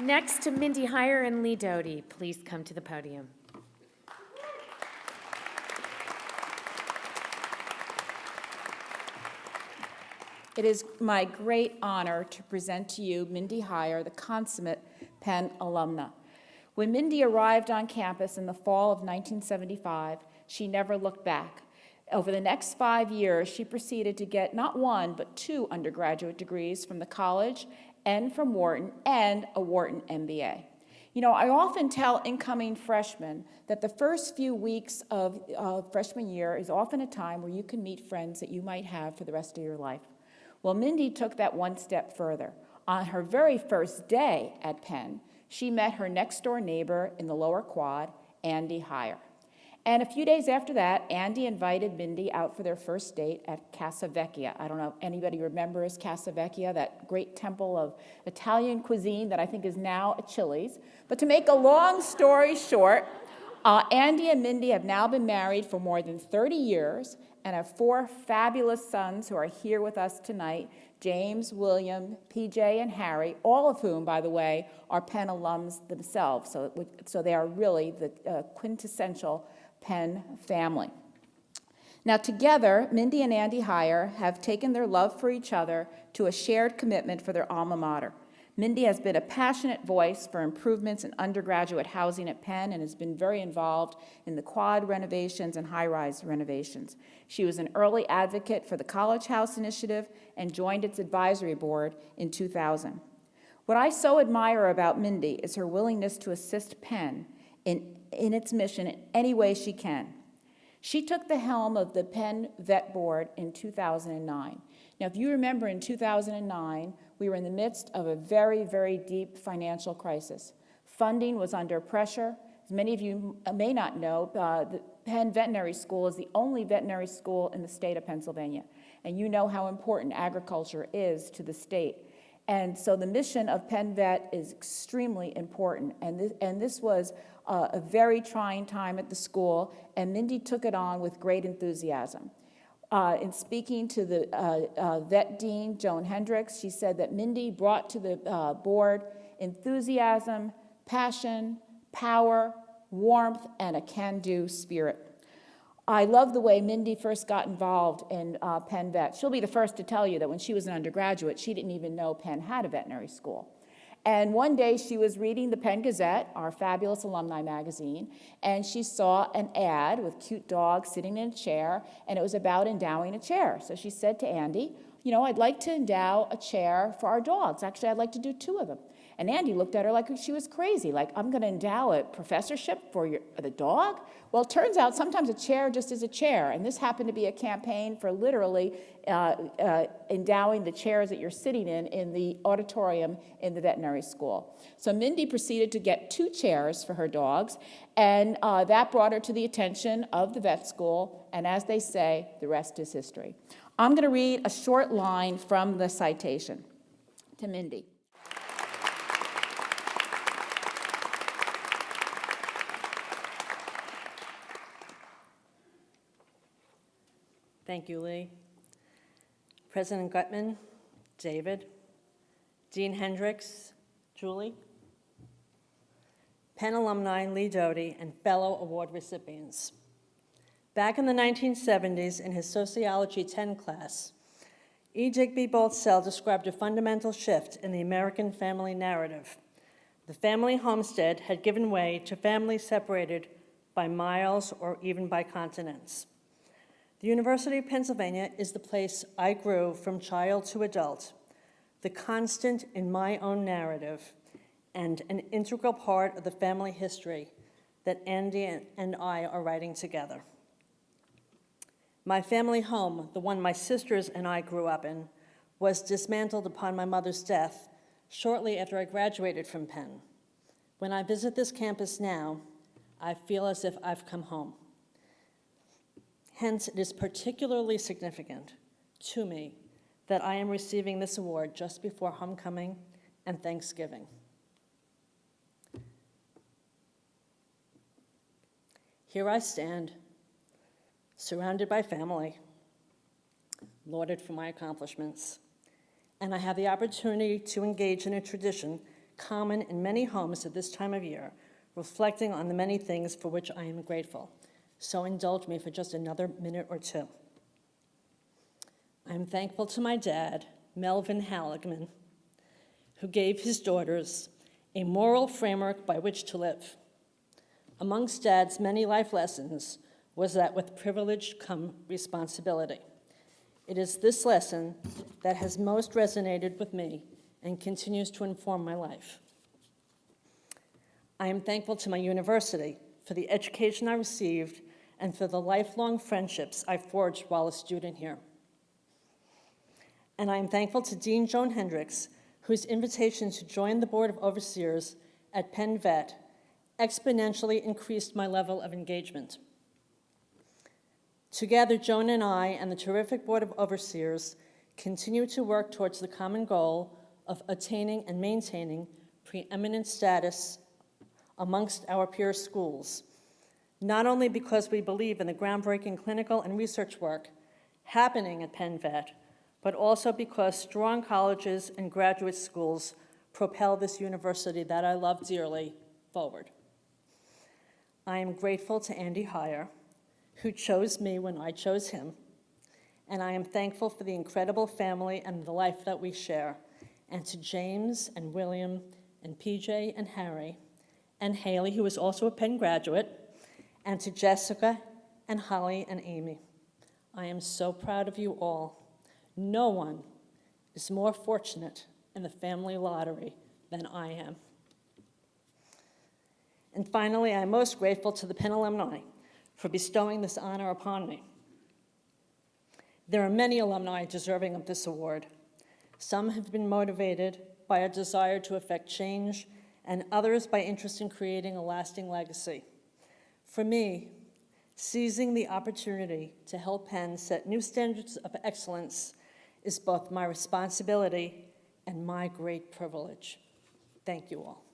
Next to Mindy Heyer and Lee Doty, please come to the podium. It is my great honor to present to you Mindy Heyer, the consummate Penn alumna. When Mindy arrived on campus in the fall of 1975, she never looked back. Over the next 5 years, she proceeded to get not one, but 2 undergraduate degrees from the college and from Wharton, and a Wharton MBA. You know, I often tell incoming freshmen that the first few weeks of freshman year is often a time where you can meet friends that you might have for the rest of your life. Well, Mindy took that one step further. On her very first day at Penn, she met her next-door neighbor in the lower quad, Andy Heyer. And a few days after that, Andy invited Mindy out for their first date at Casa Vecchia. I don't know if anybody remembers Casa Vecchia, that great temple of Italian cuisine that I think is now a Chili's. But to make a long story short, Andy and Mindy have now been married for more than 30 years and have 4 fabulous sons who are here with us tonight, James, William, PJ, and Harry, all of whom, by the way, are Penn alums themselves. So they are really the quintessential Penn family. Now together, Mindy and Andy Heyer have taken their love for each other to a shared commitment for their alma mater. Mindy has been a passionate voice for improvements in undergraduate housing at Penn and has been very involved in the quad renovations and high-rise renovations. She was an early advocate for the College House Initiative and joined its advisory board in 2000. What I so admire about Mindy is her willingness to assist Penn in its mission in any way she can. She took the helm of the Penn Vet Board in 2009. Now, if you remember, in 2009, we were in the midst of a very, very deep financial crisis. Funding was under pressure. As many of you may not know, the Penn Veterinary School is the only veterinary school in the state of Pennsylvania. And you know how important agriculture is to the state. And so the mission of Penn Vet is extremely important. And this was a very trying time at the school, and Mindy took it on with great enthusiasm. In speaking to the vet dean, Joan Hendricks, she said that Mindy brought to the board enthusiasm, passion, power, warmth, and a can-do spirit. I love the way Mindy first got involved in Penn Vet. She'll be the first to tell you that when she was an undergraduate, she didn't even know Penn had a veterinary school. And one day she was reading the Penn Gazette, our fabulous alumni magazine, and she saw an ad with cute dogs sitting in a chair, and it was about endowing a chair. So she said to Andy, you know, I'd like to endow a chair for our dogs. Actually, I'd like to do 2 of them. And Andy looked at her like she was crazy, like, I'm going to endow a professorship for the dog? Well, it turns out sometimes a chair just is a chair, and this happened to be a campaign for literally endowing the chairs that you're sitting in the auditorium in the veterinary school. So Mindy proceeded to get 2 chairs for her dogs, and that brought her to the attention of the vet school, and as they say, the rest is history. I'm going to read a short line from the citation to Mindy. Thank you, Lee. President Gutman, David, Dean Hendricks, Julie, Penn alumni Lee Doty, and fellow award recipients. Back in the 1970s, in his Sociology 10 class, E. Digby Boltzell described a fundamental shift in the American family narrative. The family homestead had given way to families separated by miles or even by continents. The University of Pennsylvania is the place I grew from child to adult, the constant in my own narrative, and an integral part of the family history that Andy and I are writing together. My family home, the one my sisters and I grew up in, was dismantled upon my mother's death shortly after I graduated from Penn. When I visit this campus now, I feel as if I've come home. Hence, it is particularly significant to me that I am receiving this award just before homecoming and Thanksgiving. Here I stand, surrounded by family, lauded for my accomplishments, and I have the opportunity to engage in a tradition common in many homes at this time of year, reflecting on the many things for which I am grateful. So indulge me for just another minute or two. I am thankful to my dad, Melvin Halikman, who gave his daughters a moral framework by which to live. Amongst Dad's many life lessons was that with privilege come responsibility. It is this lesson that has most resonated with me and continues to inform my life. I am thankful to my university for the education I received and for the lifelong friendships I forged while a student here. And I am thankful to Dean Joan Hendricks, whose invitation to join the Board of Overseers at Penn Vet exponentially increased my level of engagement. Together, Joan and I and the terrific Board of Overseers continue to work towards the common goal of attaining and maintaining preeminent status amongst our peer schools, not only because we believe in the groundbreaking clinical and research work happening at Penn Vet, but also because strong colleges and graduate schools propel this university that I love dearly forward. I am grateful to Andy Heyer, who chose me when I chose him, and I am thankful for the incredible family and the life that we share, and to James and William and PJ and Harry and Haley, who is also a Penn graduate, and to Jessica and Holly and Amy. I am so proud of you all. No one is more fortunate in the family lottery than I am. And finally, I am most grateful to the Penn alumni for bestowing this honor upon me. There are many alumni deserving of this award. Some have been motivated by a desire to effect change, and others by interest in creating a lasting legacy. For me, seizing the opportunity to help Penn set new standards of excellence is both my responsibility and my great privilege. Thank you all.